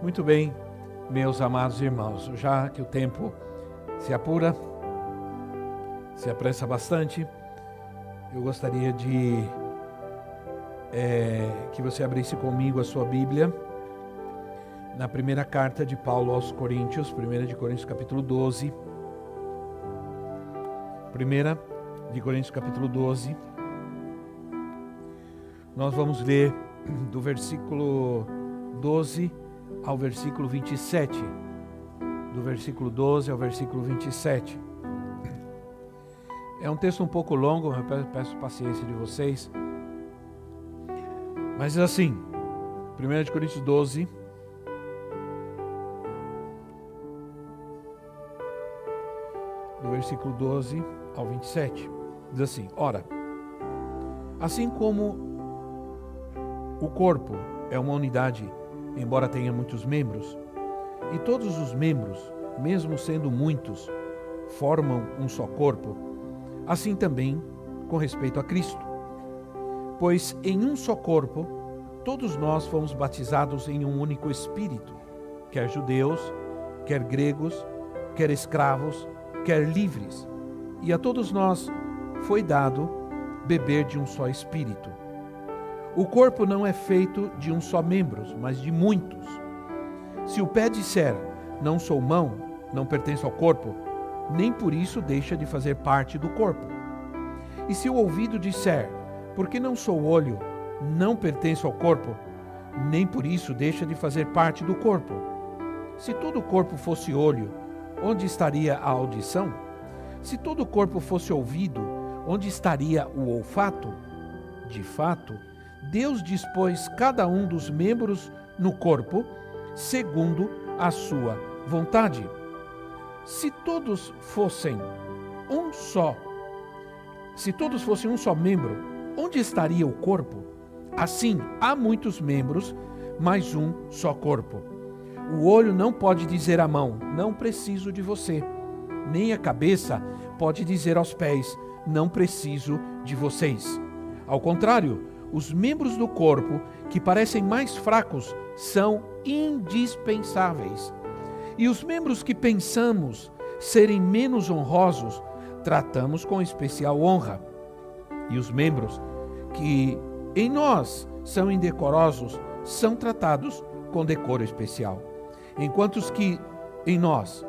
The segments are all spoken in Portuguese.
Muito bem, meus amados irmãos, já que o tempo se apura, se apressa bastante, eu gostaria de que você abrisse comigo a sua Bíblia na primeira carta de Paulo aos Coríntios, 1 de Coríntios capítulo 12. 1 de Coríntios capítulo 12. Nós vamos ler do versículo 12 ao versículo 27. Do versículo 12 ao versículo 27. É um texto um pouco longo, eu peço paciência de vocês. Mas assim, 1 de Coríntios 12, do versículo 12 ao 27, diz assim: Ora, assim como o corpo é uma unidade, embora tenha muitos membros, e todos os membros, mesmo sendo muitos, formam um só corpo, assim também com respeito a Cristo. Pois em um só corpo, todos nós fomos batizados em um único Espírito, quer judeus, quer gregos, quer escravos, quer livres, e a todos nós foi dado beber de um só Espírito. O corpo não é feito de um só membro, mas de muitos. Se o pé disser, não sou mão, não pertenço ao corpo, nem por isso deixa de fazer parte do corpo. E se o ouvido disser, porque não sou olho, não pertenço ao corpo, nem por isso deixa de fazer parte do corpo. Se todo o corpo fosse olho, onde estaria a audição? Se todo o corpo fosse ouvido, onde estaria o olfato? De fato, Deus dispôs cada um dos membros no corpo segundo a sua vontade. Se todos fossem um só membro, onde estaria o corpo? Assim, há muitos membros, mas um só corpo. O olho não pode dizer à mão, não preciso de você. Nem a cabeça pode dizer aos pés, não preciso de vocês. Ao contrário, os membros do corpo, que parecem mais fracos, são indispensáveis. E os membros que pensamos serem menos honrosos, tratamos com especial honra. E os membros que em nós são indecorosos, são tratados com decoro especial. Enquanto os que em nós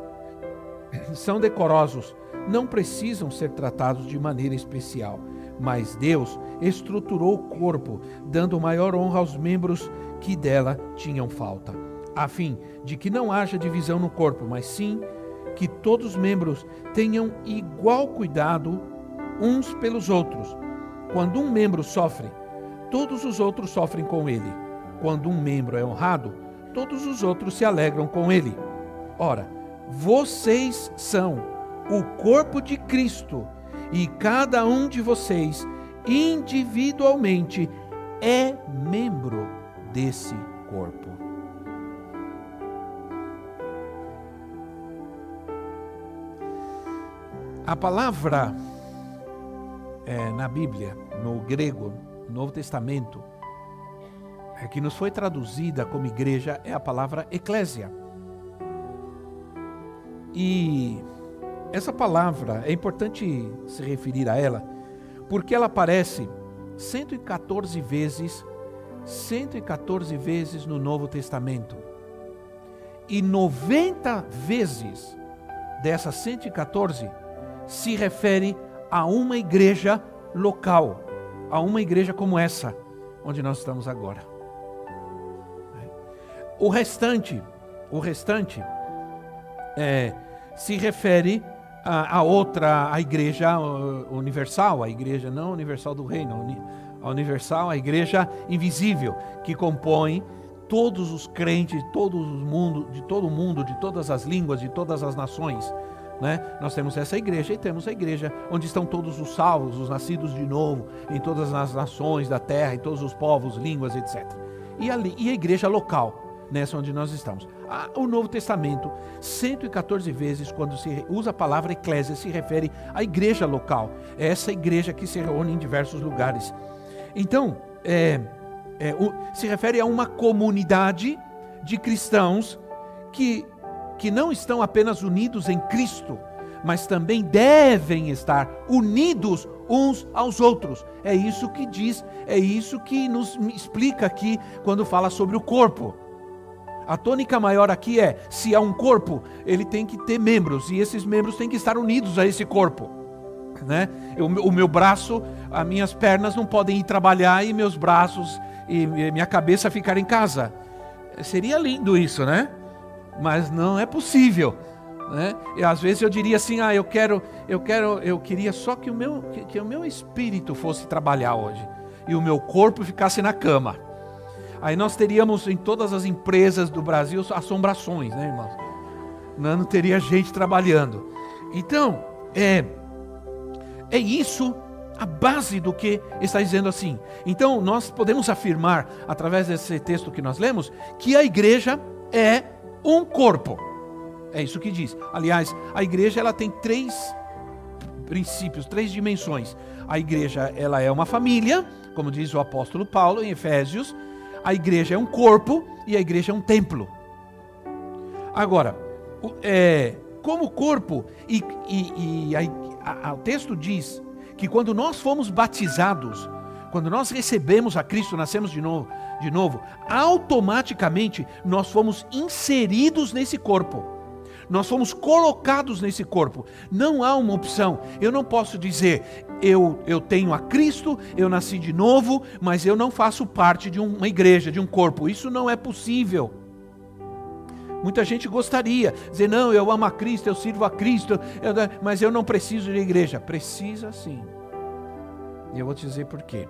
são decorosos, não precisam ser tratados de maneira especial. Mas Deus estruturou o corpo, dando maior honra aos membros que dela tinham falta, a fim de que não haja divisão no corpo, mas sim que todos os membros tenham igual cuidado uns pelos outros. Quando um membro sofre, todos os outros sofrem com ele. Quando um membro é honrado, todos os outros se alegram com ele. Ora, vocês são o corpo de Cristo, e cada um de vocês, individualmente, é membro desse corpo. A palavra na Bíblia, no grego, no Novo Testamento, que nos foi traduzida como igreja, é a palavra eclésia. E essa palavra, é importante se referir a ela, porque ela aparece 114 vezes no Novo Testamento. E 90 vezes dessas 114 se refere a uma igreja local, a uma igreja como essa, onde nós estamos agora. O restante se refere a outra, a igreja universal, a igreja não universal do reino, a universal, a igreja invisível, que compõe todos os crentes de todo o mundo, de todas as línguas, de todas as nações, né? Nós temos essa igreja e temos a igreja onde estão todos os salvos, os nascidos de novo, em todas as nações da terra, em todos os povos, línguas, etc. E a igreja local, nessa onde nós estamos. O Novo Testamento, 114 vezes, quando se usa a palavra eclésia, se refere à igreja local. É essa igreja que se reúne em diversos lugares. Então, se refere a uma comunidade de cristãos que não estão apenas unidos em Cristo, mas também devem estar unidos uns aos outros. É isso que diz, é isso que nos explica aqui quando fala sobre o corpo. A tônica maior aqui é, se há um corpo, ele tem que ter membros, e esses membros têm que estar unidos a esse corpo, né? O meu braço, as minhas pernas não podem ir trabalhar e meus braços e minha cabeça ficar em casa. Seria lindo isso, né? Mas não é possível, né? E às vezes eu diria assim, eu queria só que o meu espírito fosse trabalhar hoje e o meu corpo ficasse na cama. Aí nós teríamos em todas as empresas do Brasil assombrações, né, irmãos? Não teria gente trabalhando. Então, é isso a base do que está dizendo assim. Então, nós podemos afirmar, através desse texto que nós lemos, que a igreja é um corpo. É isso que diz. Aliás, a igreja ela tem 3 princípios, 3 dimensões. A igreja ela é uma família, como diz o apóstolo Paulo em Efésios. A igreja é um corpo e a igreja é um templo. Agora, como corpo, o texto diz que quando nós fomos batizados, quando nós recebemos a Cristo, nascemos de novo, automaticamente nós fomos inseridos nesse corpo. Nós fomos colocados nesse corpo. Não há uma opção. Eu não posso dizer, eu tenho a Cristo, eu nasci de novo, mas eu não faço parte de uma igreja, de um corpo. Isso não é possível. Muita gente gostaria, dizer, não, eu amo a Cristo, eu sirvo a Cristo, mas eu não preciso de igreja. Precisa sim. E eu vou te dizer por quê.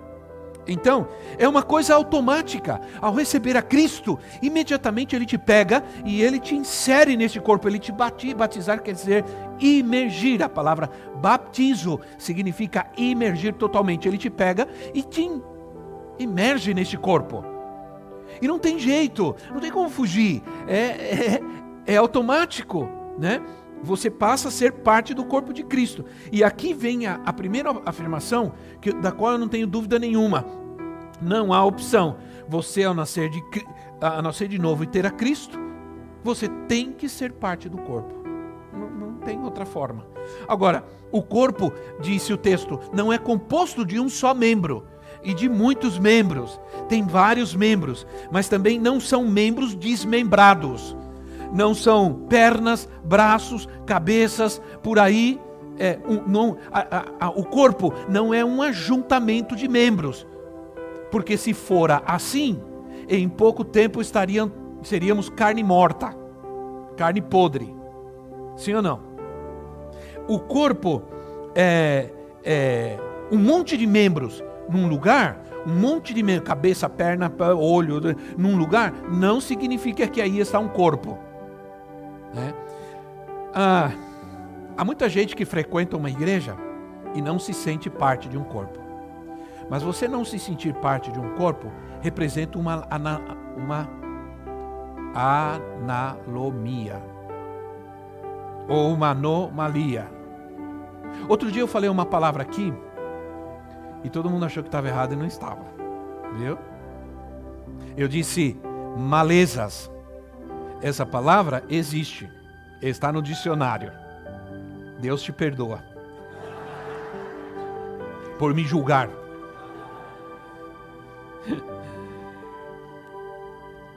Então, é uma coisa automática. Ao receber a Cristo, imediatamente Ele te pega e Ele te insere nesse corpo. Ele te batizar quer dizer imergir. A palavra baptizo significa imergir totalmente. Ele te pega e te imerge nesse corpo. E não tem jeito, não tem como fugir. É automático, né? Você passa a ser parte do corpo de Cristo. E aqui vem a primeira afirmação, da qual eu não tenho dúvida nenhuma. Não há opção. Você, ao nascer de novo e ter a Cristo, você tem que ser parte do corpo. Não tem outra forma. Agora, o corpo, disse o texto, não é composto de um só membro e de muitos membros. Tem vários membros, mas também não são membros desmembrados. Não são pernas, braços, cabeças, por aí. O corpo não é um ajuntamento de membros. Porque se fora assim, em pouco tempo seríamos carne morta, carne podre. Sim ou não? O corpo é um monte de membros num lugar, um monte de membros, cabeça, perna, olho, num lugar, não significa que aí está um corpo. Né? Há muita gente que frequenta uma igreja e não se sente parte de um corpo. Mas você não se sentir parte de um corpo representa uma anomia ou uma anomalia. Outro dia eu falei uma palavra aqui e todo mundo achou que estava errado e não estava, viu? Eu disse malezas. Essa palavra existe, está no dicionário. Deus te perdoa por me julgar.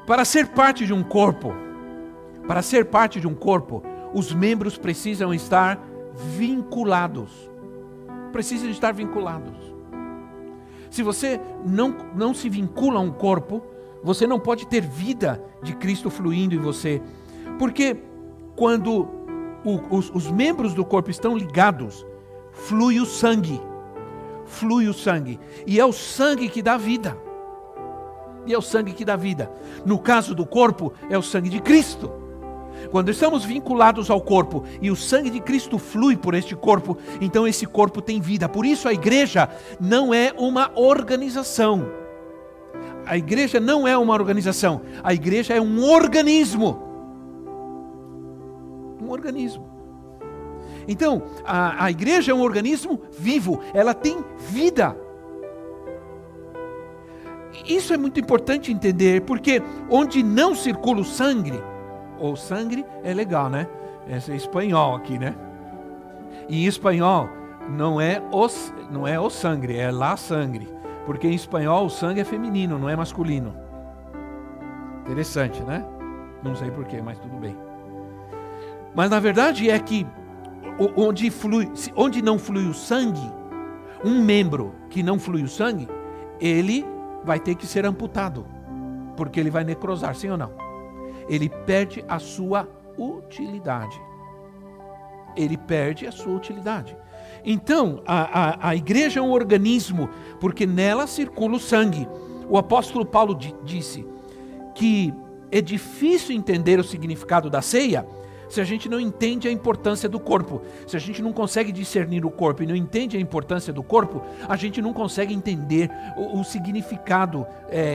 Para ser parte de um corpo, os membros precisam estar vinculados. Precisam estar vinculados. Se você não se vincula a um corpo, você não pode ter vida de Cristo fluindo em você. Porque quando os membros do corpo estão ligados, flui o sangue. Flui o sangue. E é o sangue que dá vida. E é o sangue que dá vida. No caso do corpo, é o sangue de Cristo. Quando estamos vinculados ao corpo e o sangue de Cristo flui por este corpo, então esse corpo tem vida. Por isso a igreja não é uma organização. A igreja não é uma organização. A igreja é um organismo. Um organismo. Então, a igreja é um organismo vivo. Ela tem vida. Isso é muito importante entender, porque onde não circula o sangue, ou sangue é legal, né? Esse é espanhol aqui, né? E em espanhol não é o sangue, é la sangre. Porque em espanhol o sangue é feminino, não é masculino. Interessante, né? Não sei porquê, mas tudo bem. Mas na verdade é que onde não flui o sangue, um membro que não flui o sangue, ele vai ter que ser amputado, porque ele vai necrosar, sim ou não? Ele perde a sua utilidade. Ele perde a sua utilidade. Então, a igreja é um organismo, porque nela circula o sangue. O apóstolo Paulo disse que é difícil entender o significado da ceia se a gente não entende a importância do corpo. Se a gente não consegue discernir o corpo e não entende a importância do corpo, a gente não consegue entender o significado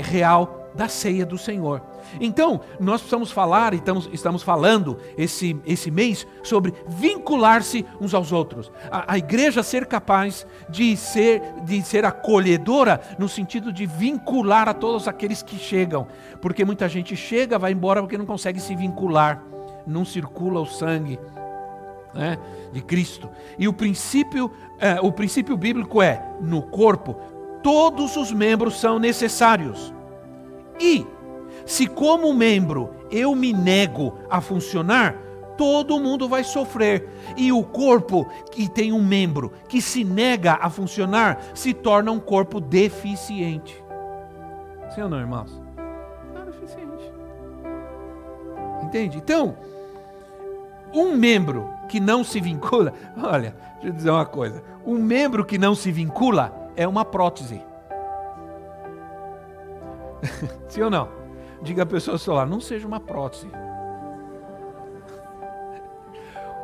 real da ceia do Senhor. Então, nós precisamos falar, e estamos falando esse mês sobre vincular-se uns aos outros. A igreja ser capaz de ser acolhedora no sentido de vincular a todos aqueles que chegam. Porque muita gente chega, vai embora porque não consegue se vincular. Não circula o sangue, né, de Cristo. E o princípio bíblico é, no corpo, todos os membros são necessários. E, se como membro eu me nego a funcionar, todo mundo vai sofrer. E o corpo que tem um membro que se nega a funcionar, se torna um corpo deficiente. Sim ou não, irmãos? É deficiente. Entende? Então, um membro que não se vincula, olha, deixa eu dizer uma coisa, um membro que não se vincula é uma prótese. Sim ou não? Diga a pessoa ao seu lado, não seja uma prótese.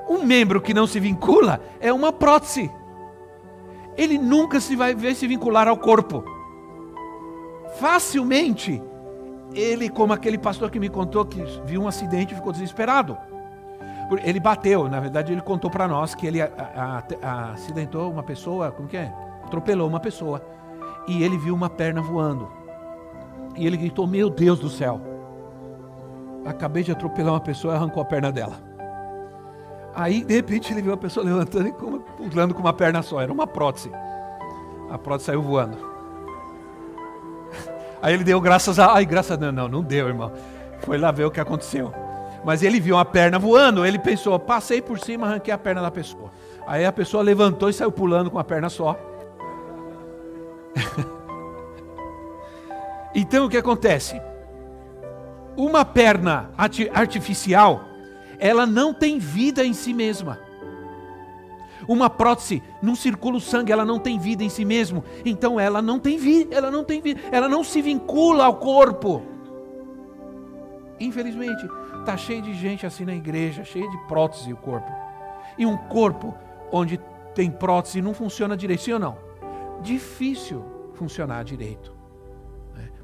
Um membro que não se vincula é uma prótese. Ele nunca vai se vincular ao corpo. Facilmente, ele, como aquele pastor que me contou que viu um acidente e ficou desesperado. Ele bateu, na verdade ele contou para nós que ele acidentou uma pessoa, como que é? Atropelou uma pessoa. E ele viu uma perna voando. E ele gritou, meu Deus do céu. Acabei de atropelar uma pessoa e arrancou a perna dela. Aí de repente ele viu a pessoa levantando e pulando com uma perna só, era uma prótese. A prótese saiu voando. Aí ele deu graças a... Não deu, irmão. Foi lá ver o que aconteceu. Mas ele viu uma perna voando, ele pensou, passei por cima, arranquei a perna da pessoa. Aí a pessoa levantou e saiu pulando com a perna só. Então o que acontece? Uma perna artificial, ela não tem vida em si mesma. Uma prótese, não circula o sangue, ela não tem vida em si mesma. Então ela não tem vida, ela não se vincula ao corpo. Infelizmente, está cheio de gente assim na igreja, cheio de prótese o corpo. E um corpo onde tem prótese não funciona direito, sim ou não? Difícil funcionar direito.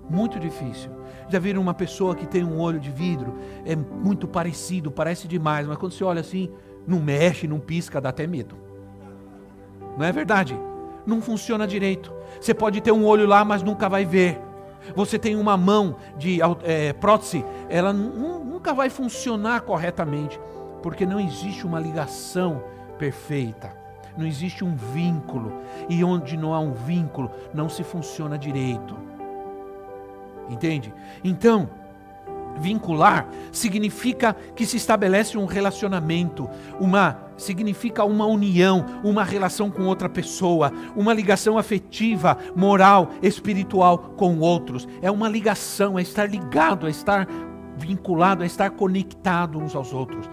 Muito difícil. Já viram uma pessoa que tem um olho de vidro? É muito parecido, parece demais, mas quando você olha assim, não mexe, não pisca, dá até medo. Não é verdade? Não funciona direito. Você pode ter um olho lá, mas nunca vai ver. Você tem uma mão de prótese, ela nunca vai funcionar corretamente, porque não existe uma ligação perfeita, não existe um vínculo, e onde não há um vínculo, não se funciona direito. Entende? Então, vincular significa que se estabelece um relacionamento, significa uma união, uma relação com outra pessoa, uma ligação afetiva, moral, espiritual com outros. É uma ligação, é estar ligado, é estar vinculado a estar conectado uns aos outros,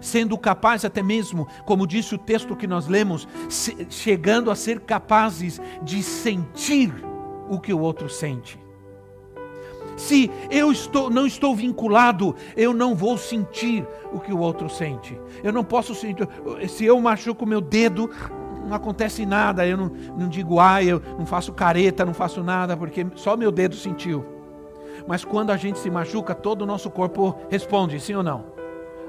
sendo capaz até mesmo, como disse o texto que nós lemos, chegando a ser capazes de sentir o que o outro sente. Se eu não estou vinculado, eu não vou sentir o que o outro sente. Eu não posso sentir. Se eu machuco meu dedo, não acontece nada. Eu não digo, eu não faço careta, não faço nada, porque só meu dedo sentiu. Mas quando a gente se machuca, todo o nosso corpo responde, sim ou não?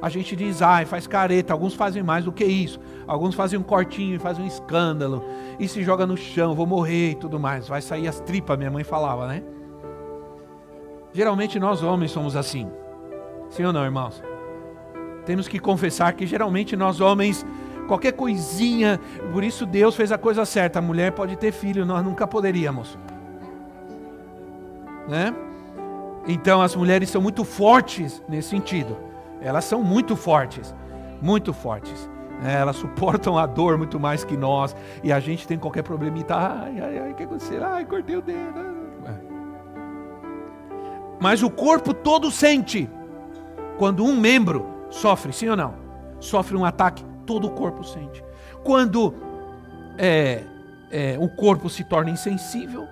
A gente diz, faz careta. Alguns fazem mais do que isso. Alguns fazem um cortinho, fazem um escândalo. E se joga no chão, vou morrer e tudo mais. Vai sair as tripas, minha mãe falava, né? Geralmente nós homens somos assim. Sim ou não, irmãos? Temos que confessar que geralmente nós homens, qualquer coisinha, por isso Deus fez a coisa certa. A mulher pode ter filho, nós nunca poderíamos. Né? Então as mulheres são muito fortes nesse sentido. Elas são muito fortes. Muito fortes. Elas suportam a dor muito mais que nós. E a gente tem qualquer problemita. O que aconteceu? Cortei o dedo. Mas o corpo todo sente. Quando um membro sofre, sim ou não? Sofre um ataque, todo o corpo sente. Quando o corpo se torna insensível,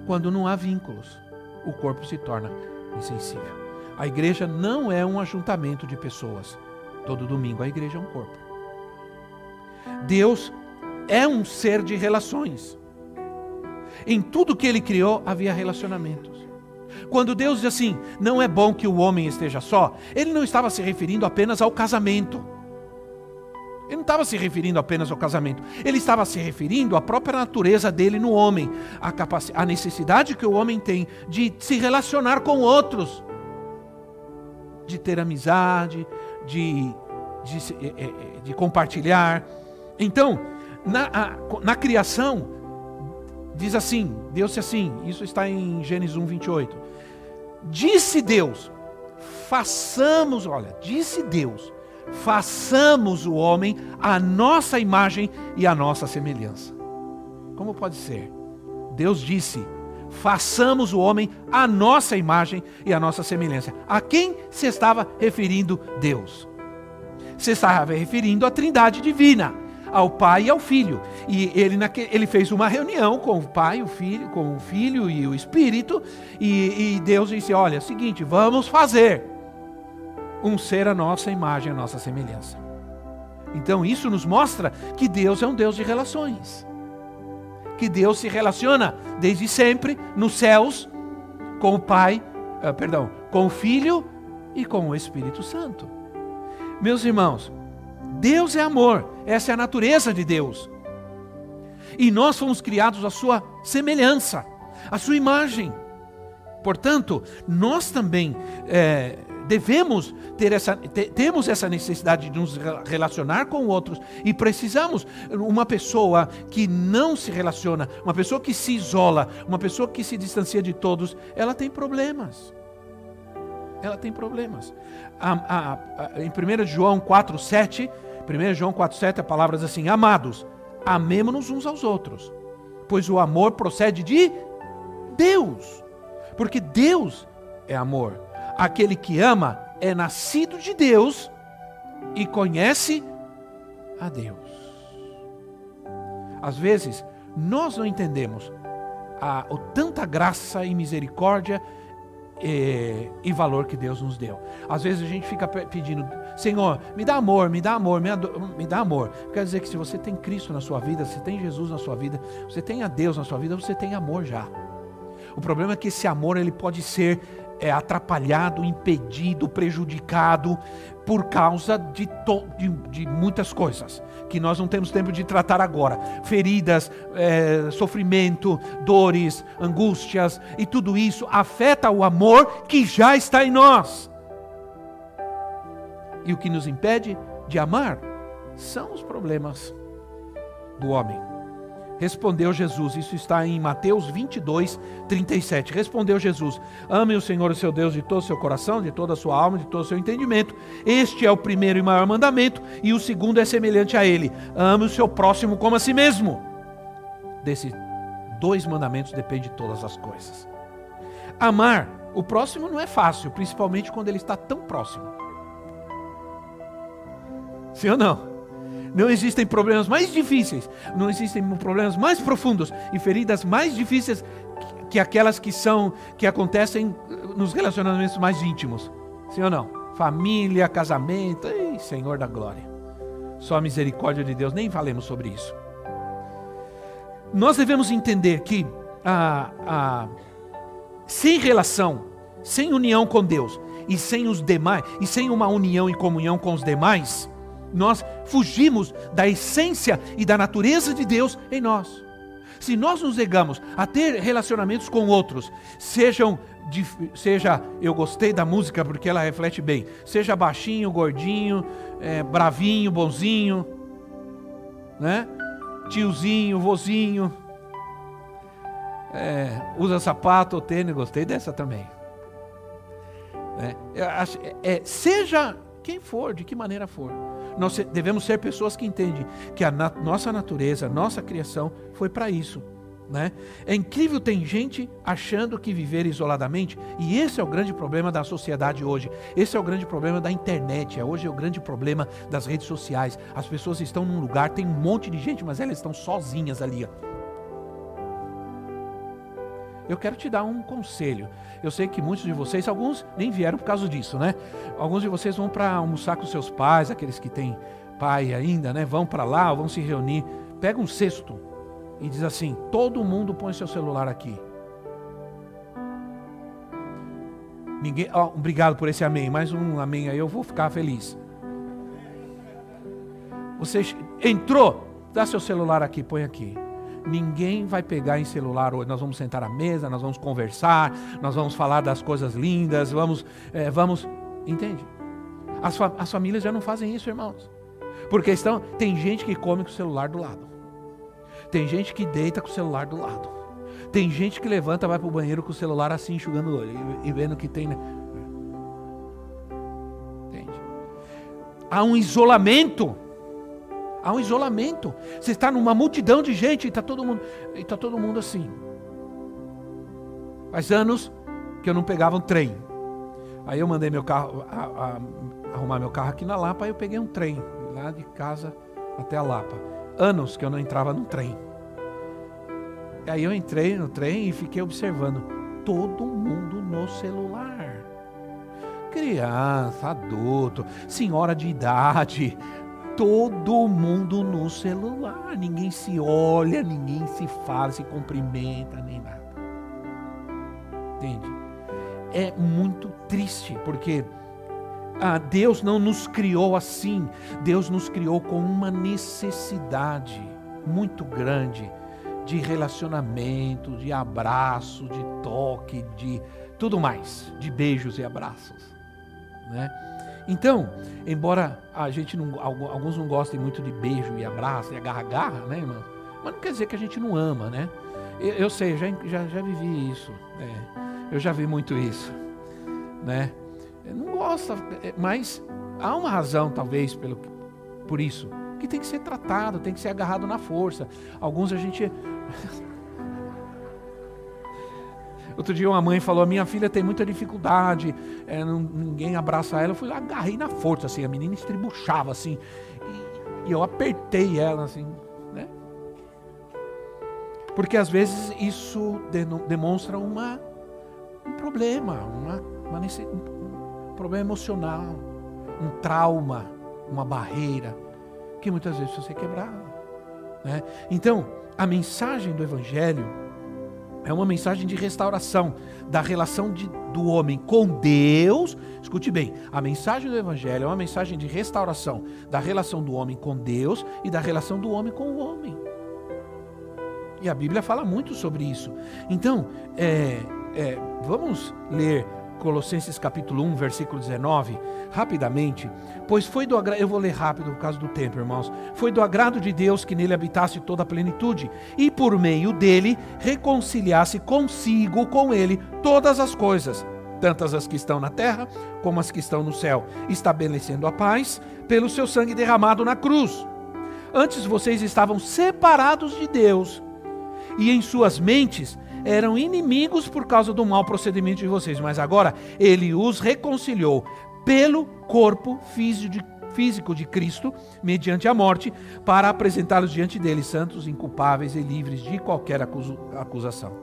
quando não há vínculos, o corpo se torna insensível. A igreja não é um ajuntamento de pessoas. Todo domingo a igreja é um corpo. Deus é um ser de relações. Em tudo que Ele criou havia relacionamentos. Quando Deus diz assim, não é bom que o homem esteja só, Ele não estava se referindo apenas ao casamento. Ele não estava se referindo apenas ao casamento. Ele estava se referindo à própria natureza dele no homem. A necessidade que o homem tem de se relacionar com outros. De ter amizade, de compartilhar. Então, na criação, diz assim, Deus disse assim, isso está em Gênesis 1, 28. Disse Deus, façamos o homem à nossa imagem e à nossa semelhança. Como pode ser? Deus disse, façamos o homem à nossa imagem e à nossa semelhança. A quem se estava referindo Deus? Se estava referindo à Trindade divina, ao Pai e ao Filho. E ele fez uma reunião com o Pai, com o Filho e o Espírito, e Deus disse, olha, é o seguinte, vamos fazer um ser à nossa imagem, à nossa semelhança. Então isso nos mostra que Deus é um Deus de relações. Que Deus se relaciona desde sempre nos céus com o Pai, com o Filho e com o Espírito Santo. Meus irmãos, Deus é amor, essa é a natureza de Deus. E nós fomos criados à sua semelhança, à sua imagem. Portanto, nós também temos essa necessidade de nos relacionar com outros e precisamos. Uma pessoa que não se relaciona, uma pessoa que se isola, uma pessoa que se distancia de todos, ela tem problemas. Ela tem problemas. Em 1 João 4,7, a palavra diz assim, amados, amemo-nos uns aos outros, pois o amor procede de Deus, porque Deus é amor. Aquele que ama é nascido de Deus e conhece a Deus. Às vezes, nós não entendemos tanta graça e misericórdia e valor que Deus nos deu. Às vezes a gente fica pedindo, Senhor, me dá amor, me dá amor, me dá amor. Quer dizer que se você tem Cristo na sua vida, se tem Jesus na sua vida, você tem a Deus na sua vida, você tem amor já. O problema é que esse amor ele pode ser atrapalhado, impedido, prejudicado por causa de muitas coisas que nós não temos tempo de tratar agora. Feridas, sofrimento, dores, angústias, e tudo isso afeta o amor que já está em nós. E o que nos impede de amar são os problemas do homem. Respondeu Jesus, isso está em Mateus 22, 37. Respondeu Jesus, ame o Senhor o seu Deus de todo o seu coração, de toda a sua alma, de todo o seu entendimento. Este é o primeiro e maior mandamento, e o segundo é semelhante a ele. Ame o seu próximo como a si mesmo. Desses 2 mandamentos depende de todas as coisas. Amar o próximo não é fácil, principalmente quando ele está tão próximo. Sim ou não? Não existem problemas mais difíceis, não existem problemas mais profundos e feridas mais difíceis que aquelas que acontecem nos relacionamentos mais íntimos. Sim ou não? Família, casamento, ei, Senhor da glória. Só a misericórdia de Deus, nem falemos sobre isso. Nós devemos entender que sem relação, sem união com Deus e sem os demais, e sem uma união e comunhão com os demais, nós fugimos da essência e da natureza de Deus em nós. Se nós nos negamos a ter relacionamentos com outros, seja, eu gostei da música porque ela reflete bem, seja baixinho, gordinho, bravinho, bonzinho, né? Tiozinho, vozinho, usa sapato ou tênis, gostei dessa também. Seja quem for, de que maneira for, nós devemos ser pessoas que entendem que a nossa natureza, nossa criação foi para isso, né? É incrível, tem gente achando que viver isoladamente, e esse é o grande problema da sociedade hoje, esse é o grande problema da internet, hoje é o grande problema das redes sociais. As pessoas estão num lugar, tem um monte de gente, mas elas estão sozinhas ali, ó. Eu quero te dar um conselho. Eu sei que muitos de vocês, alguns nem vieram por causa disso, né? Alguns de vocês vão para almoçar com seus pais, aqueles que têm pai ainda, né? Vão para lá, vão se reunir. Pega um cesto e diz assim: todo mundo põe seu celular aqui. Ninguém, obrigado por esse amém. Mais um amém aí, eu vou ficar feliz. Você entrou, dá seu celular aqui, põe aqui. Ninguém vai pegar em celular hoje. Nós vamos sentar à mesa, nós vamos conversar, nós vamos falar das coisas lindas, vamos, entende? As famílias já não fazem isso, irmãos. Porque tem gente que come com o celular do lado. Tem gente que deita com o celular do lado. Tem gente que levanta, vai para o banheiro com o celular assim, enxugando o olho e vendo o que tem, né? Entende? Há um isolamento. Há um isolamento. Você está numa multidão de gente e está todo mundo assim. Faz anos que eu não pegava um trem. Aí eu mandei meu carro, arrumar meu carro aqui na Lapa, aí eu peguei um trem, lá de casa até a Lapa. Anos que eu não entrava num trem. Aí eu entrei no trem e fiquei observando. Todo mundo no celular. Criança, adulto, senhora de idade. Todo mundo no celular, ninguém se olha, ninguém se fala, se cumprimenta, nem nada. Entende? É muito triste, porque Deus não nos criou assim. Deus nos criou com uma necessidade muito grande de relacionamento, de abraço, de toque, de tudo mais, de beijos e abraços, né? Então, embora a gente alguns não gostem muito de beijo e abraço e agarra-garra, né, irmão? Mas não quer dizer que a gente não ama, né? Eu sei, já vivi isso, eu já vi muito isso, né? Eu não gosto, mas há uma razão, talvez, por isso, que tem que ser tratado, tem que ser agarrado na força. Alguns a gente... Outro dia uma mãe falou: minha filha tem muita dificuldade, ninguém abraça ela. Eu fui lá, agarrei na força, assim, a menina estribuchava, assim, e eu apertei ela, assim, né? Porque às vezes isso demonstra um problema, um problema emocional, um trauma, uma barreira, que muitas vezes precisa ser quebrada, né? Então, a mensagem do Evangelho é uma mensagem de restauração da relação do homem com Deus. Escute bem, a mensagem do Evangelho é uma mensagem de restauração da relação do homem com Deus e da relação do homem com o homem. E a Bíblia fala muito sobre isso. Então, vamos ler Colossenses capítulo 1, versículo 19, rapidamente. Pois foi do agrado, eu vou ler rápido por causa do tempo, irmãos. Foi do agrado de Deus que nele habitasse toda a plenitude, e por meio dele reconciliasse consigo, com ele, todas as coisas, tantas as que estão na terra, como as que estão no céu, estabelecendo a paz pelo seu sangue derramado na cruz. Antes vocês estavam separados de Deus, e em suas mentes eram inimigos por causa do mau procedimento de vocês, mas agora ele os reconciliou pelo corpo físico de Cristo, mediante a morte, para apresentá-los diante dele santos, inculpáveis e livres de qualquer acusação.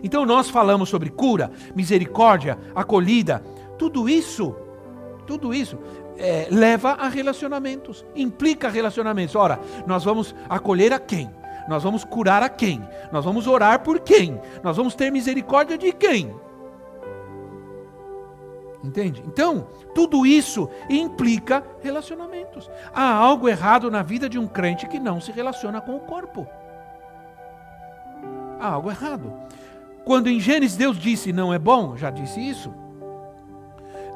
Então nós falamos sobre cura, misericórdia, acolhida, tudo isso leva a relacionamentos, implica relacionamentos. Ora, nós vamos acolher a quem? Nós vamos curar a quem? Nós vamos orar por quem? Nós vamos ter misericórdia de quem? Entende? Então, tudo isso implica relacionamentos. Há algo errado na vida de um crente que não se relaciona com o corpo. Há algo errado. Quando em Gênesis Deus disse não é bom, já disse isso,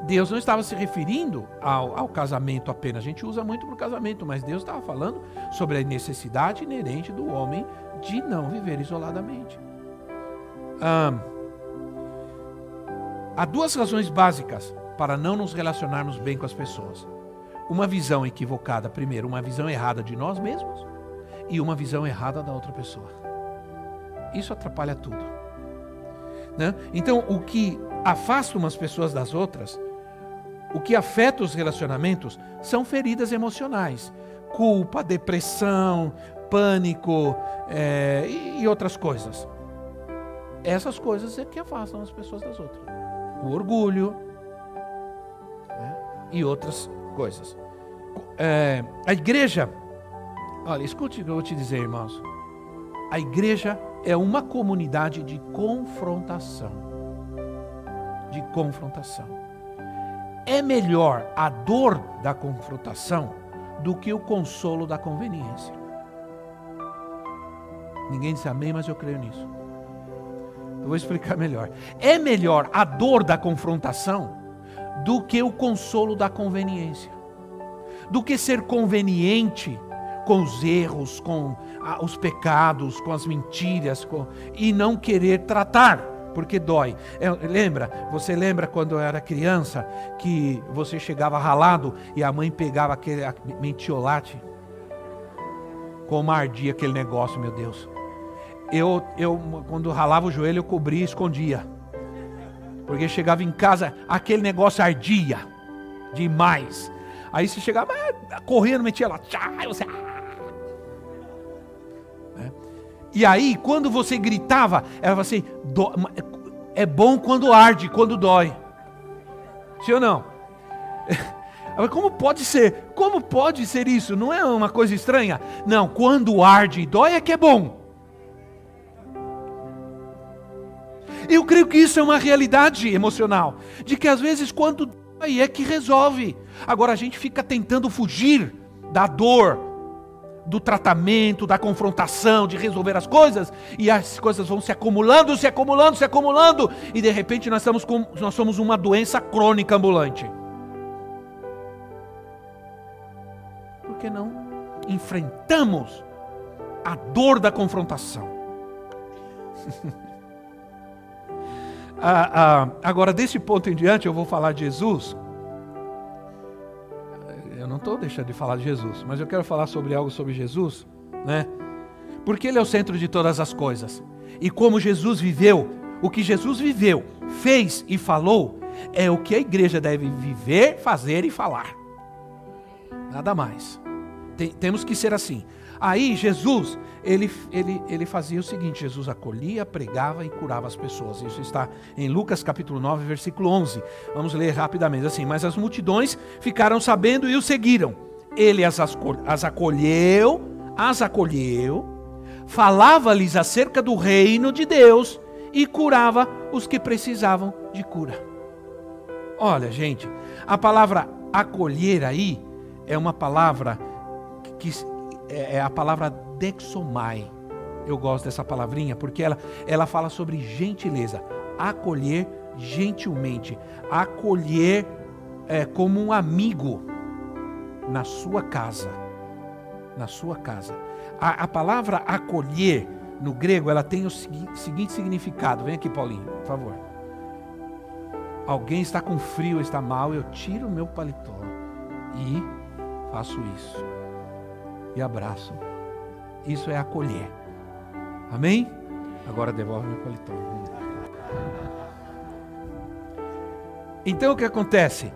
Deus não estava se referindo ao casamento apenas. A gente usa muito para o casamento, mas Deus estava falando sobre a necessidade inerente do homem de não viver isoladamente. Há duas razões básicas para não nos relacionarmos bem com as pessoas. Uma visão equivocada, primeiro, uma visão errada de nós mesmos e uma visão errada da outra pessoa. Isso atrapalha tudo, né? Então, o que afasta umas pessoas das outras, o que afeta os relacionamentos, são feridas emocionais. Culpa, depressão, pânico e outras coisas. Essas coisas é que afastam as pessoas das outras. O orgulho, né? E outras coisas. A igreja, olha, escute o que eu vou te dizer, irmãos. A igreja é uma comunidade de confrontação. De confrontação. É melhor a dor da confrontação do que o consolo da conveniência. Ninguém disse amém, mas eu creio nisso. Eu vou explicar melhor. É melhor a dor da confrontação do que o consolo da conveniência. Do que ser conveniente com os erros, com os pecados, com as mentiras, e não querer tratar, porque dói. Você lembra quando eu era criança, que você chegava ralado e a mãe pegava aquele mentiolate? Como ardia aquele negócio, meu Deus. Eu quando ralava o joelho, eu cobria e escondia. Porque chegava em casa, aquele negócio ardia demais. Aí você chegava, correndo, metia lá, aí você... E aí, quando você gritava, ela falava assim, é bom quando arde, quando dói. Sim ou não? Como pode ser? Como pode ser isso? Não é uma coisa estranha? Não, quando arde e dói é que é bom. Eu creio que isso é uma realidade emocional, de que às vezes quando dói é que resolve. Agora a gente fica tentando fugir da dor, do tratamento, da confrontação, de resolver as coisas, e as coisas vão se acumulando, e de repente nós somos uma doença crônica ambulante. Porque não enfrentamos a dor da confrontação? Agora, desse ponto em diante, eu vou falar de Jesus. Eu não estou deixando de falar de Jesus, mas eu quero falar sobre algo sobre Jesus, né? Porque Ele é o centro de todas as coisas. E como Jesus viveu, o que Jesus viveu, fez e falou, é o que a igreja deve viver, fazer e falar. Nada mais. Temos que ser assim. Aí Jesus, ele fazia o seguinte: Jesus acolhia, pregava e curava as pessoas. Isso está em Lucas capítulo 9, versículo 11. Vamos ler rapidamente assim. Mas as multidões ficaram sabendo e o seguiram. Ele as acolheu, falava-lhes acerca do reino de Deus e curava os que precisavam de cura. Olha, gente, a palavra acolher aí é uma palavra que é a palavra dexomai. Eu gosto dessa palavrinha porque ela fala sobre gentileza. Acolher gentilmente. Acolher como um amigo na sua casa. Na sua casa. A palavra acolher no grego, ela tem o seguinte significado. Vem aqui, Paulinho, por favor. Alguém está com frio, está mal, eu tiro o meu paletó e faço isso. E abraço. Isso é acolher. Amém? Agora devolve meu paletó. Então o que acontece?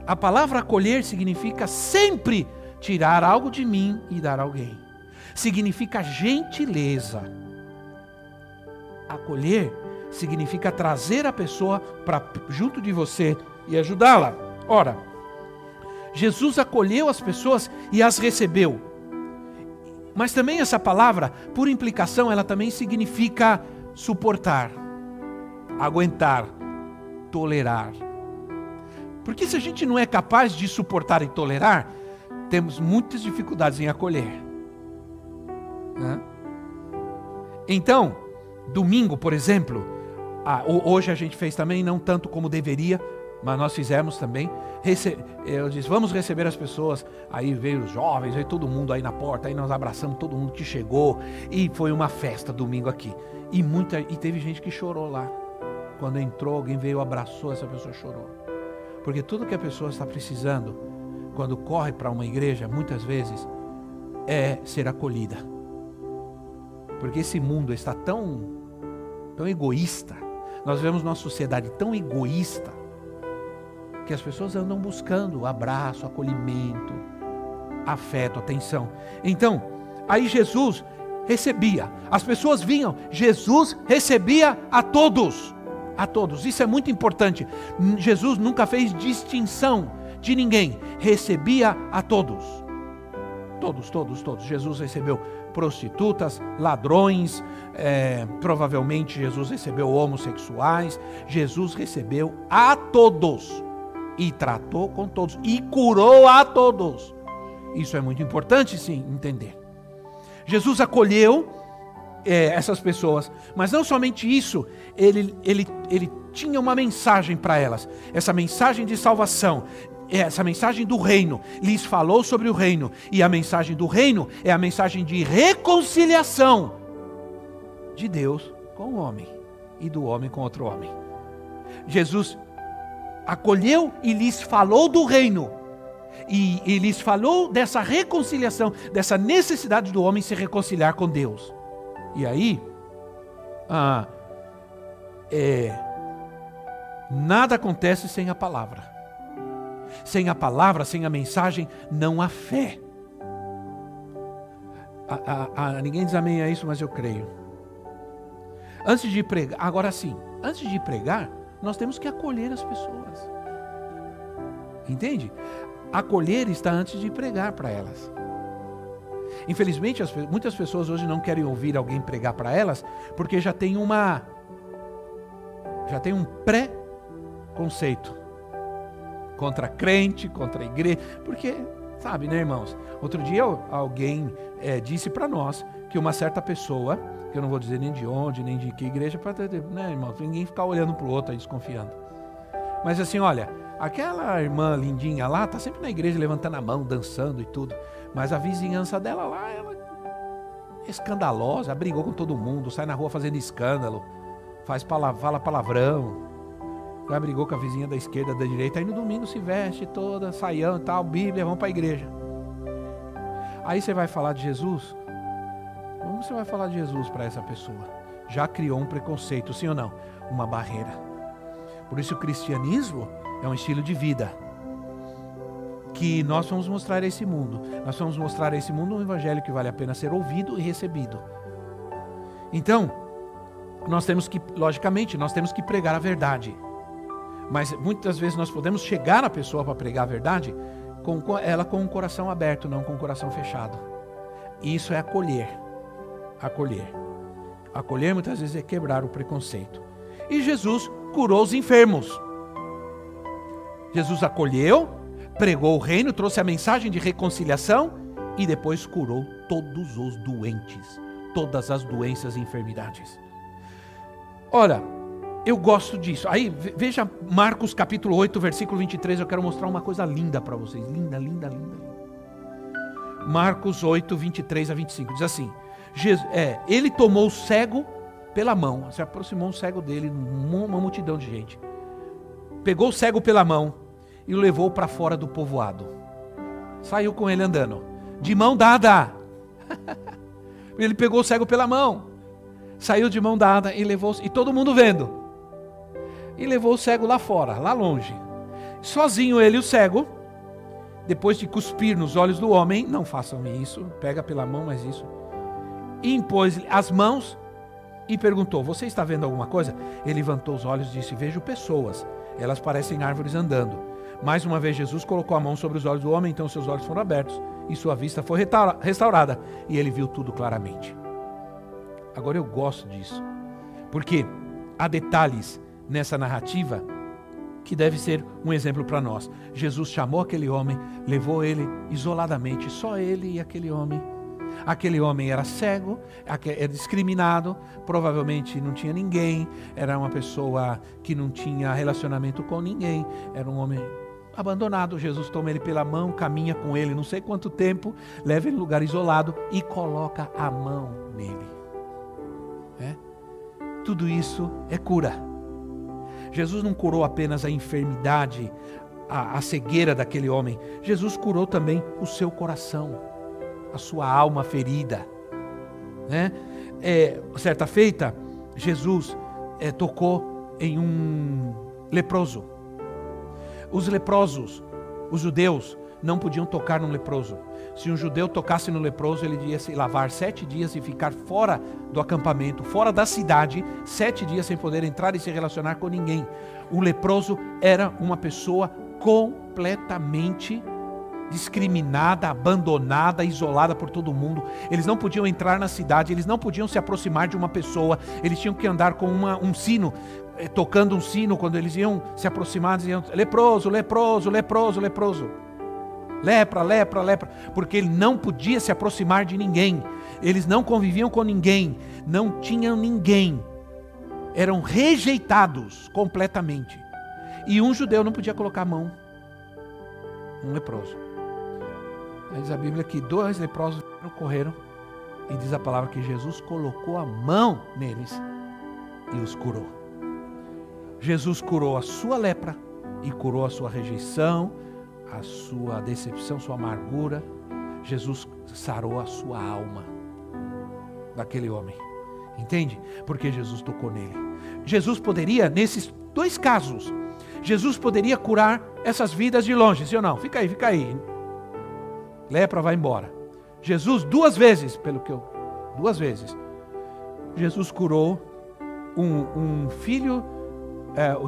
A palavra acolher significa sempre tirar algo de mim e dar a alguém. Significa gentileza. Acolher significa trazer a pessoa para junto de você e ajudá-la. Ora, Jesus acolheu as pessoas e as recebeu. Mas também essa palavra, por implicação, ela também significa suportar, aguentar, tolerar. Porque se a gente não é capaz de suportar e tolerar, temos muitas dificuldades em acolher. Né? Então, domingo, por exemplo, hoje a gente fez também, não tanto como deveria, mas nós fizemos também. Eu disse, vamos receber as pessoas. Aí veio os jovens, veio todo mundo aí na porta, aí nós abraçamos todo mundo que chegou. E foi uma festa domingo aqui. E teve gente que chorou lá. Quando entrou, alguém veio, abraçou, essa pessoa chorou. Porque tudo que a pessoa está precisando, quando corre para uma igreja, muitas vezes, é ser acolhida. Porque esse mundo está tão egoísta. Nós vemos uma sociedade tão egoísta, que as pessoas andam buscando abraço, acolhimento, afeto, atenção. Então, aí Jesus recebia. As pessoas vinham, Jesus recebia a todos. A todos. Isso é muito importante. Jesus nunca fez distinção de ninguém. Recebia a todos. Todos, todos, todos. Jesus recebeu prostitutas, ladrões, provavelmente Jesus recebeu homossexuais. Jesus recebeu a todos. E tratou com todos. E curou a todos. Isso é muito importante, sim, entender. Jesus acolheu essas pessoas, mas não somente isso, ele tinha uma mensagem para elas, essa mensagem de salvação, essa mensagem do reino, lhes falou sobre o reino, e a mensagem do reino é a mensagem de reconciliação de Deus com o homem, e do homem com outro homem. Jesus acolheu e lhes falou do reino, e lhes falou dessa reconciliação, dessa necessidade do homem se reconciliar com Deus. E aí, nada acontece sem a palavra. Sem a palavra, sem a mensagem, não há fé. Ninguém diz amém a isso, mas eu creio. Antes de pregar, agora sim, antes de pregar, nós temos que acolher as pessoas. Entende? Acolher está antes de pregar para elas. Infelizmente, muitas pessoas hoje não querem ouvir alguém pregar para elas, porque já tem um pré-conceito contra crente, contra a igreja, porque, sabe, né, irmãos? Outro dia alguém disse para nós que uma certa pessoa, que eu não vou dizer nem de onde, nem de que igreja, né, irmão? Ninguém ficar olhando para o outro aí, desconfiando. Mas assim, olha, aquela irmã lindinha lá, tá sempre na igreja levantando a mão, dançando e tudo. Mas a vizinhança dela lá, ela é escandalosa, brigou com todo mundo, sai na rua fazendo escândalo, fala palavrão, já brigou com a vizinha da esquerda, da direita, aí no domingo se veste toda, saião e tal, Bíblia, vamos para a igreja. Aí você vai falar de Jesus? Como você vai falar de Jesus para essa pessoa? Já criou um preconceito, sim ou não? Uma barreira. Por isso o cristianismo é um estilo de vida que nós vamos mostrar a esse mundo. Nós vamos mostrar a esse mundo um evangelho que vale a pena ser ouvido e recebido. Então, nós temos que, logicamente, nós temos que pregar a verdade. Mas muitas vezes nós podemos chegar na pessoa para pregar a verdade ela com o coração aberto, não com o coração fechado. E isso é acolher. Acolher. Acolher muitas vezes é quebrar o preconceito. E Jesus curou os enfermos. Jesus acolheu, pregou o reino, trouxe a mensagem de reconciliação e depois curou todos os doentes, todas as doenças e enfermidades. Ora, eu gosto disso. Aí, veja Marcos capítulo 8, versículo 23, eu quero mostrar uma coisa linda para vocês. Linda, linda, linda. Marcos 8, 23 a 25, diz assim, ele tomou o cego pela mão, se aproximou um cego dele, uma multidão de gente. Pegou o cego pela mão e o levou para fora do povoado. Saiu com ele andando, de mão dada. Ele pegou o cego pela mão. saiu de mão dada e levou, e todo mundo vendo. E levou o cego lá fora, lá longe. Sozinho ele, o cego, depois de cuspir nos olhos do homem, não façam isso, pega pela mão, mas isso, e impôs as mãos e perguntou: você está vendo alguma coisa? Ele levantou os olhos e disse: vejo pessoas, elas parecem árvores andando. Mais uma vez Jesus colocou a mão sobre os olhos do homem, então seus olhos foram abertos e sua vista foi restaurada e ele viu tudo claramente. Agora eu gosto disso, porque há detalhes nessa narrativa que deve ser um exemplo para nós. Jesus chamou aquele homem, levou ele isoladamente, só ele e aquele homem. Aquele homem era cego, era discriminado, provavelmente não tinha ninguém, era uma pessoa que não tinha relacionamento com ninguém, era um homem abandonado. Jesus toma ele pela mão, caminha com ele não sei quanto tempo, leva ele em um lugar isolado e coloca a mão nele. Tudo isso é cura. Jesus não curou apenas a enfermidade, a cegueira daquele homem. Jesus curou também o seu coração, a sua alma ferida. Certa feita, Jesus tocou em um leproso. Os leprosos, os judeus, não podiam tocar num leproso. Se um judeu tocasse no leproso, ele ia se lavar 7 dias e ficar fora do acampamento, fora da cidade, 7 dias sem poder entrar e se relacionar com ninguém. O leproso era uma pessoa completamente discriminada, abandonada, isolada por todo mundo. Eles não podiam entrar na cidade, eles não podiam se aproximar de uma pessoa, eles tinham que andar com um sino, tocando um sino. Quando eles iam se aproximar, diziam: leproso, leproso, leproso, leproso. Lepra, lepra, lepra, porque ele não podia se aproximar de ninguém, eles não conviviam com ninguém, não tinham ninguém, eram rejeitados completamente. E um judeu não podia colocar a mão num leproso. Diz a Bíblia que 2 leprosos correram, e diz a palavra que Jesus colocou a mão neles e os curou. Jesus curou a sua lepra e curou a sua rejeição, a sua decepção, sua amargura. Jesus sarou a sua alma daquele homem. Entende? Porque Jesus tocou nele. Jesus poderia, nesses 2 casos, Jesus poderia curar essas vidas de longe, sim ou não? Fica aí, fica aí. Lepra, vai embora. Jesus 2 vezes, 2 vezes, Jesus curou um filho,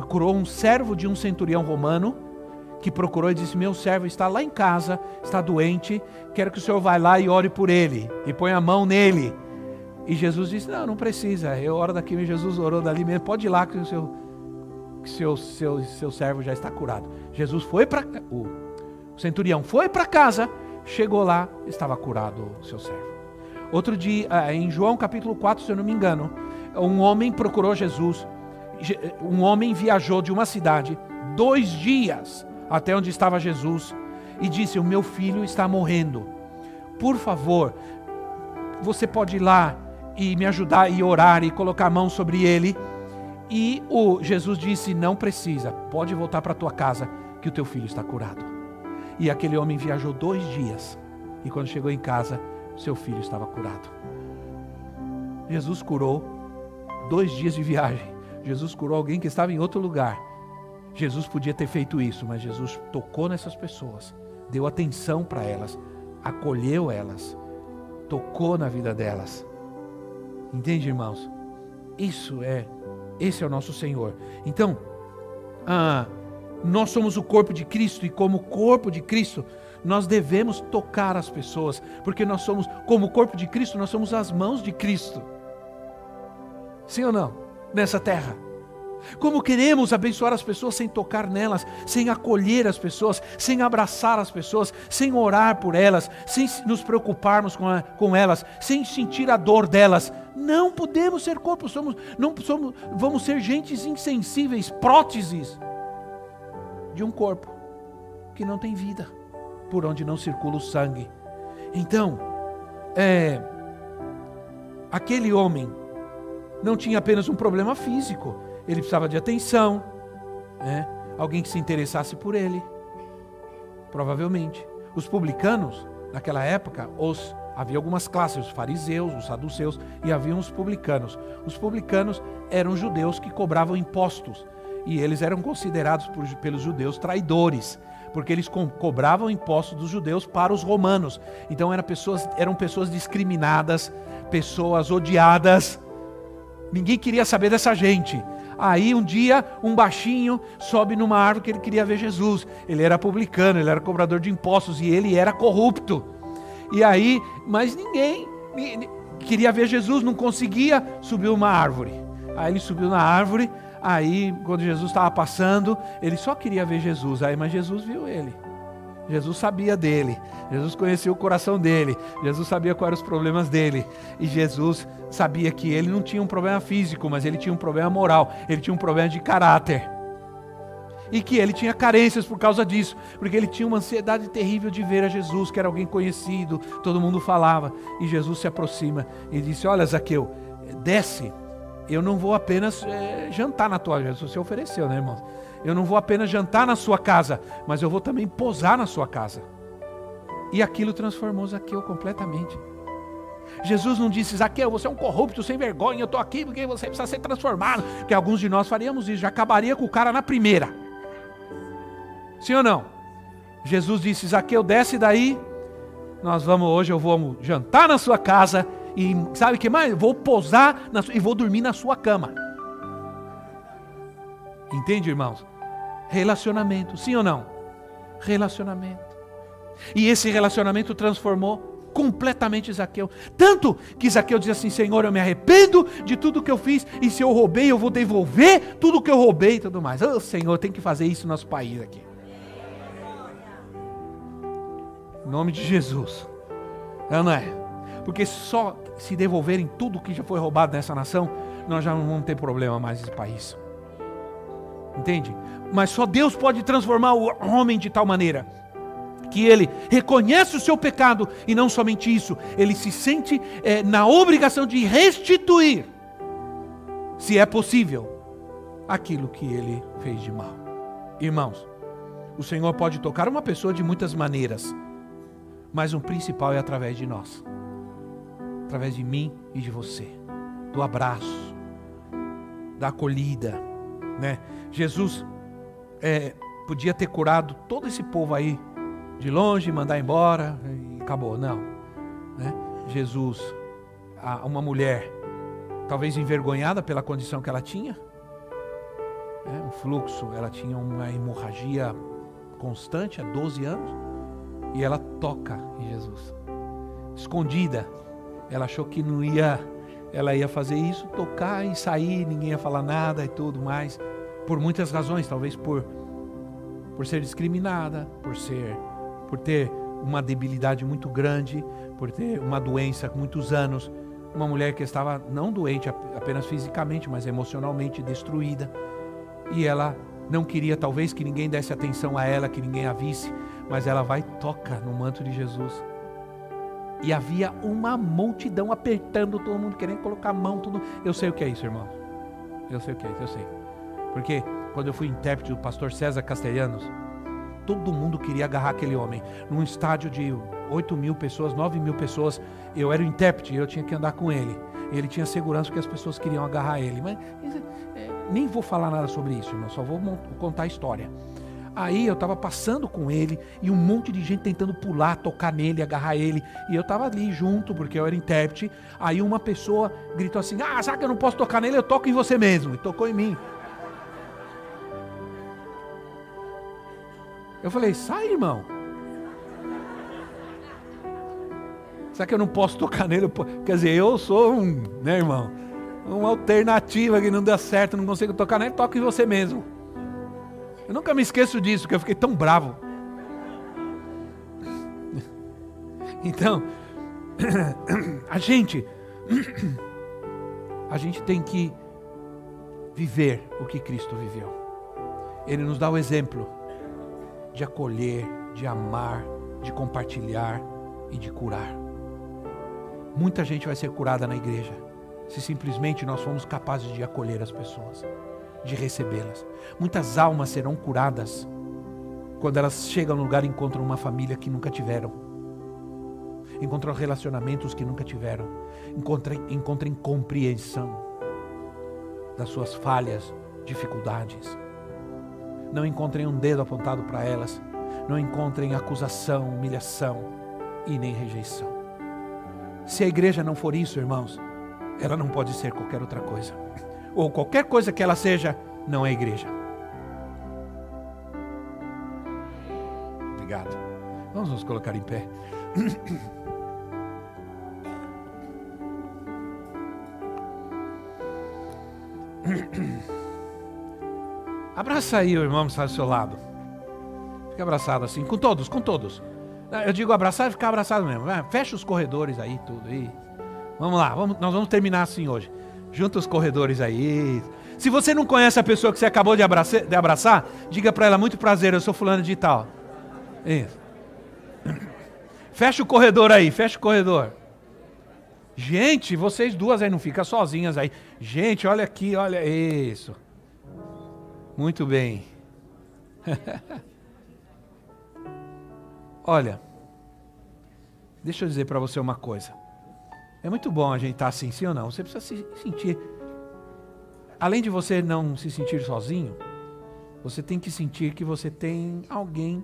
curou um servo de um centurião romano, que procurou e disse: meu servo está lá em casa, está doente, quero que o senhor vá lá e ore por ele, e põe a mão nele. E Jesus disse: não precisa, eu oro daqui. E Jesus orou dali mesmo: pode ir lá que o seu servo já está curado. Jesus foi para, o centurião foi para casa, chegou lá, estava curado o seu servo. Outro dia, em João capítulo 4, se eu não me engano, um homem procurou Jesus. Um homem viajou de uma cidade 2 dias até onde estava Jesus e disse: o meu filho está morrendo, por favor, você pode ir lá e me ajudar e orar e colocar a mão sobre ele? E Jesus disse: não precisa, pode voltar para a tua casa que o teu filho está curado. E aquele homem viajou 2 dias e quando chegou em casa, seu filho estava curado. Jesus curou 2 dias de viagem. Jesus curou alguém que estava em outro lugar. Jesus podia ter feito isso, mas Jesus tocou nessas pessoas, deu atenção para elas, acolheu elas, tocou na vida delas. Entende, irmãos? Esse é o nosso Senhor. Então, nós somos o corpo de Cristo, e como corpo de Cristo, nós devemos tocar as pessoas, porque nós somos, como corpo de Cristo, nós somos as mãos de Cristo. Sim ou não? Nessa terra. Como queremos abençoar as pessoas sem tocar nelas, sem acolher as pessoas, sem abraçar as pessoas, sem orar por elas, sem nos preocuparmos com elas, sem sentir a dor delas. Não podemos ser corpo, vamos ser gentes insensíveis, próteses de um corpo que não tem vida, por onde não circula o sangue. Então, aquele homem não tinha apenas um problema físico, ele precisava de atenção, alguém que se interessasse por ele, provavelmente. Os publicanos, naquela época, os Havia algumas classes, os fariseus, os saduceus e havia os publicanos. Os publicanos eram judeus que cobravam impostos e eles eram considerados pelos judeus traidores, porque eles cobravam impostos dos judeus para os romanos. Então eram pessoas discriminadas, pessoas odiadas. Ninguém queria saber dessa gente. Aí um dia um baixinho sobe numa árvore que ele queria ver Jesus. Ele era publicano, ele era cobrador de impostos e ele era corrupto. E aí, mas ninguém queria ver Jesus, não conseguia, subiu uma árvore. Aí ele subiu na árvore, aí quando Jesus estava passando, ele só queria ver Jesus. Aí, mas Jesus viu ele. Jesus sabia dele, Jesus conhecia o coração dele, Jesus sabia quais eram os problemas dele, e Jesus sabia que ele não tinha um problema físico, mas ele tinha um problema moral, ele tinha um problema de caráter, e que ele tinha carências por causa disso, porque ele tinha uma ansiedade terrível de ver a Jesus, que era alguém conhecido, todo mundo falava, e Jesus se aproxima e disse: olha, Zaqueu, desce, eu não vou apenas jantar na tua casa. Jesus se ofereceu, né, irmão? Eu não vou apenas jantar na sua casa, mas eu vou também posar na sua casa. E aquilo transformou Zaqueu completamente. Jesus não disse: Zaqueu, você é um corrupto sem vergonha, eu estou aqui porque você precisa ser transformado. Porque alguns de nós faríamos isso, já acabaria com o cara na primeira. Sim ou não? Jesus disse: Zaqueu, desce daí, hoje eu vou jantar na sua casa e sabe o que mais? Vou posar e vou dormir na sua cama. Entende, irmãos? Relacionamento, sim ou não? Relacionamento. E esse relacionamento transformou completamente Zaqueu. Tanto que Zaqueu diz assim: Senhor, eu me arrependo de tudo que eu fiz, e se eu roubei, eu vou devolver tudo que eu roubei e tudo mais. Senhor, tem que fazer isso no nosso país aqui. Em nome de Jesus. Não é? Porque só se devolverem tudo que já foi roubado nessa nação, nós já não vamos ter problema mais nesse país. Entende? Mas só Deus pode transformar o homem de tal maneira que ele reconhece o seu pecado e não somente isso, ele se sente na obrigação de restituir, se é possível, aquilo que ele fez de mal. Irmãos, o Senhor pode tocar uma pessoa de muitas maneiras, mas o principal é através de nós, através de mim e de você, do abraço, da acolhida, né? Jesus podia ter curado todo esse povo aí de longe, mandar embora e acabou. Não, né? Jesus, uma mulher talvez envergonhada pela condição que ela tinha, um fluxo, ela tinha uma hemorragia constante há 12 anos e ela toca em Jesus, escondida. Ela achou que ela ia fazer isso, tocar e sair, ninguém ia falar nada e tudo mais. Por muitas razões, talvez por ser discriminada, por ter uma debilidade muito grande, por ter uma doença com muitos anos, uma mulher que estava não doente apenas fisicamente, mas emocionalmente destruída, e ela não queria talvez que ninguém desse atenção a ela, que ninguém a visse, mas ela vai e toca no manto de Jesus. E havia uma multidão apertando, todo mundo querendo colocar a mão, tudo. Eu sei o que é isso, irmão. Eu sei o que é isso, eu sei. Porque quando eu fui intérprete do pastor César Castellanos, todo mundo queria agarrar aquele homem. Num estádio de 8.000 pessoas, 9.000 pessoas, eu era o intérprete e eu tinha que andar com ele. E ele tinha segurança porque as pessoas queriam agarrar ele. Mas nem vou falar nada sobre isso, irmão, só vou contar a história. Aí eu estava passando com ele e um monte de gente tentando pular, tocar nele, agarrar ele. E eu estava ali junto, porque eu era intérprete. Aí uma pessoa gritou assim: sabe que eu não posso tocar nele? Eu toco em você mesmo. E tocou em mim. Eu falei: sai, irmão. Será que eu não posso tocar nele? Quer dizer, eu sou né, irmão? Uma alternativa que não dá certo, não consigo tocar nele, toca em você mesmo. Eu nunca me esqueço disso, porque eu fiquei tão bravo. Então, a gente tem que viver o que Cristo viveu. Ele nos dá o exemplo de acolher, de amar, de compartilhar e de curar. Muita gente vai ser curada na igreja, se simplesmente nós formos capazes de acolher as pessoas, de recebê-las. Muitas almas serão curadas quando elas chegam no lugar e encontram uma família que nunca tiveram. encontrem relacionamentos que nunca tiveram, encontrem compreensão das suas falhas, dificuldades. Não encontrem um dedo apontado para elas, não encontrem acusação, humilhação e nem rejeição. Se a igreja não for isso, irmãos, ela não pode ser qualquer outra coisa. Ou qualquer coisa que ela seja, não é igreja. Obrigado. Vamos nos colocar em pé. Abraça aí o irmão que está do seu lado. Fica abraçado assim, com todos. Eu digo abraçar e ficar abraçado mesmo. Fecha os corredores aí, tudo aí. Vamos lá, nós vamos terminar assim hoje. Junta os corredores aí. Se você não conhece a pessoa que você acabou de abraçar, diga para ela: muito prazer, eu sou fulano de tal. Isso. Fecha o corredor aí, fecha o corredor. Gente, vocês duas aí não ficam sozinhas aí. Gente, olha aqui, olha isso. Muito bem. Olha, deixa eu dizer para você uma coisa. É muito bom a gente estar assim, sim ou não? Você precisa se sentir, além de você não se sentir sozinho, você tem que sentir que você tem alguém.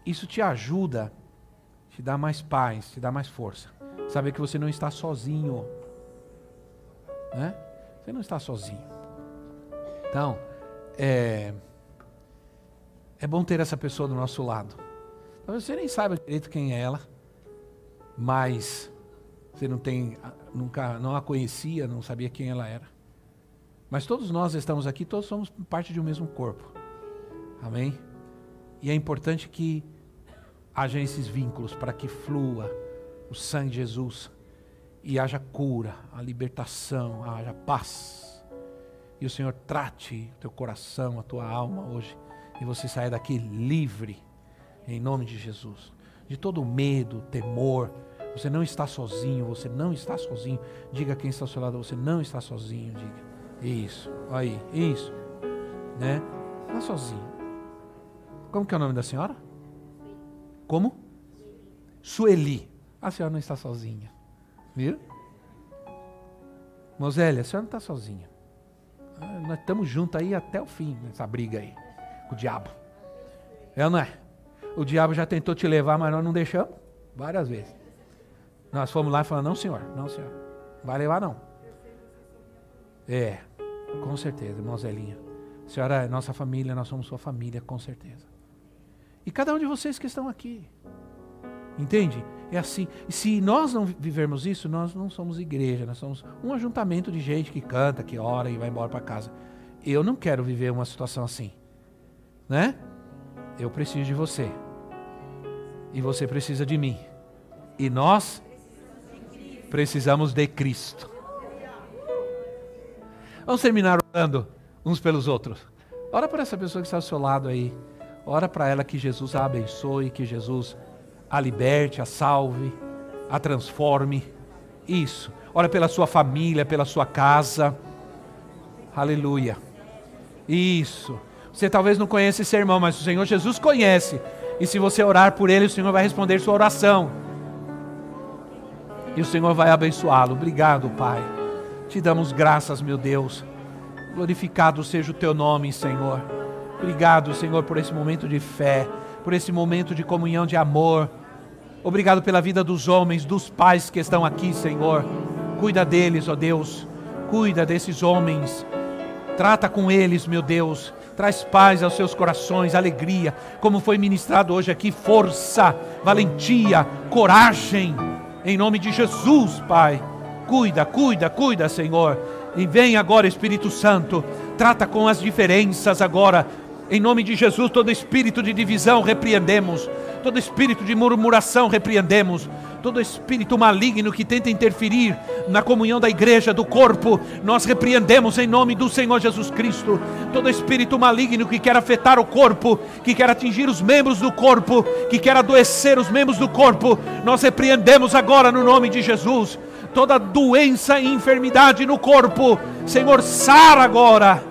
Isso te ajuda, te dá mais paz, te dá mais força. Saber que você não está sozinho, né? Você não está sozinho. Então, é bom ter essa pessoa do nosso lado. Talvez você nem saiba direito quem é ela, mas você não a conhecia, não sabia quem ela era. Mas todos nós estamos aqui, todos somos parte de um mesmo corpo. Amém? E é importante que haja esses vínculos para que flua o sangue de Jesus e haja cura, a libertação, haja paz. E o Senhor trate o teu coração, a tua alma hoje, e você saia daqui livre, em nome de Jesus. De todo medo, temor. Você não está sozinho, você não está sozinho. Diga quem está ao seu lado: você não está sozinho, diga. Isso, aí, isso. Né? Não está sozinho. Como que é o nome da senhora? Como? Sueli. A senhora não está sozinha. Viu? Mosélia, a senhora não está sozinha. Nós estamos juntos aí até o fim, nessa briga aí, com o diabo. É ou não é? O diabo já tentou te levar, mas nós não deixamos, várias vezes. Nós fomos lá e falamos: não senhor, não senhor, não vai levar não. É, com certeza, irmã Zelinha. A senhora é nossa família, nós somos sua família, com certeza. E cada um de vocês que estão aqui. Entende? É assim. E se nós não vivermos isso, nós não somos igreja, nós somos um ajuntamento de gente que canta, que ora e vai embora para casa. Eu não quero viver uma situação assim. Né? Eu preciso de você. E você precisa de mim. E nós precisamos de Cristo. Vamos terminar orando uns pelos outros. Ora por essa pessoa que está ao seu lado aí. Ora para ela que Jesus a abençoe, que Jesus a liberte, a salve, a transforme. Isso. Ora pela sua família, pela sua casa. Aleluia. Isso. Você talvez não conheça esse irmão, mas o Senhor Jesus conhece. E se você orar por ele, o Senhor vai responder sua oração. E o Senhor vai abençoá-lo. Obrigado, Pai. Te damos graças, meu Deus. Glorificado seja o teu nome, Senhor. Obrigado, Senhor, por esse momento de fé, por esse momento de comunhão, de amor. Obrigado pela vida dos homens, dos pais que estão aqui, Senhor. Cuida deles, ó Deus. Cuida desses homens. Trata com eles, meu Deus. Traz paz aos seus corações, alegria, como foi ministrado hoje aqui, força, valentia, coragem, em nome de Jesus, Pai. Cuida, cuida, cuida, Senhor. E vem agora, Espírito Santo, trata com as diferenças agora. Em nome de Jesus, todo espírito de divisão repreendemos, todo espírito de murmuração repreendemos, todo espírito maligno que tenta interferir na comunhão da igreja, do corpo, nós repreendemos em nome do Senhor Jesus Cristo. Todo espírito maligno que quer afetar o corpo, que quer atingir os membros do corpo, que quer adoecer os membros do corpo, nós repreendemos agora no nome de Jesus. Toda doença e enfermidade no corpo, Senhor, sara agora,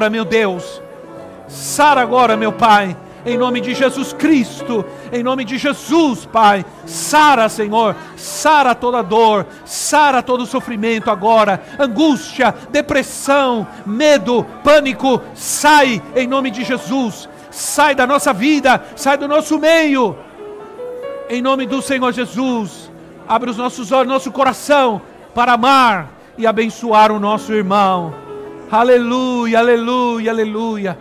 meu Deus, sara agora, meu Pai, em nome de Jesus Cristo. Em nome de Jesus, Pai. Sara, Senhor. Sara toda dor. Sara todo sofrimento agora. Angústia, depressão, medo, pânico. Sai em nome de Jesus. Sai da nossa vida. Sai do nosso meio. Em nome do Senhor Jesus. Abre os nossos olhos, nosso coração, para amar e abençoar o nosso irmão. Aleluia, aleluia, aleluia.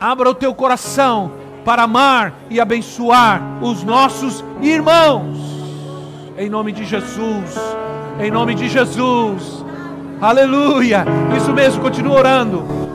Abra o teu coração para amar e abençoar os nossos irmãos. Em nome de Jesus. Em nome de Jesus. Aleluia. Isso mesmo, continua orando.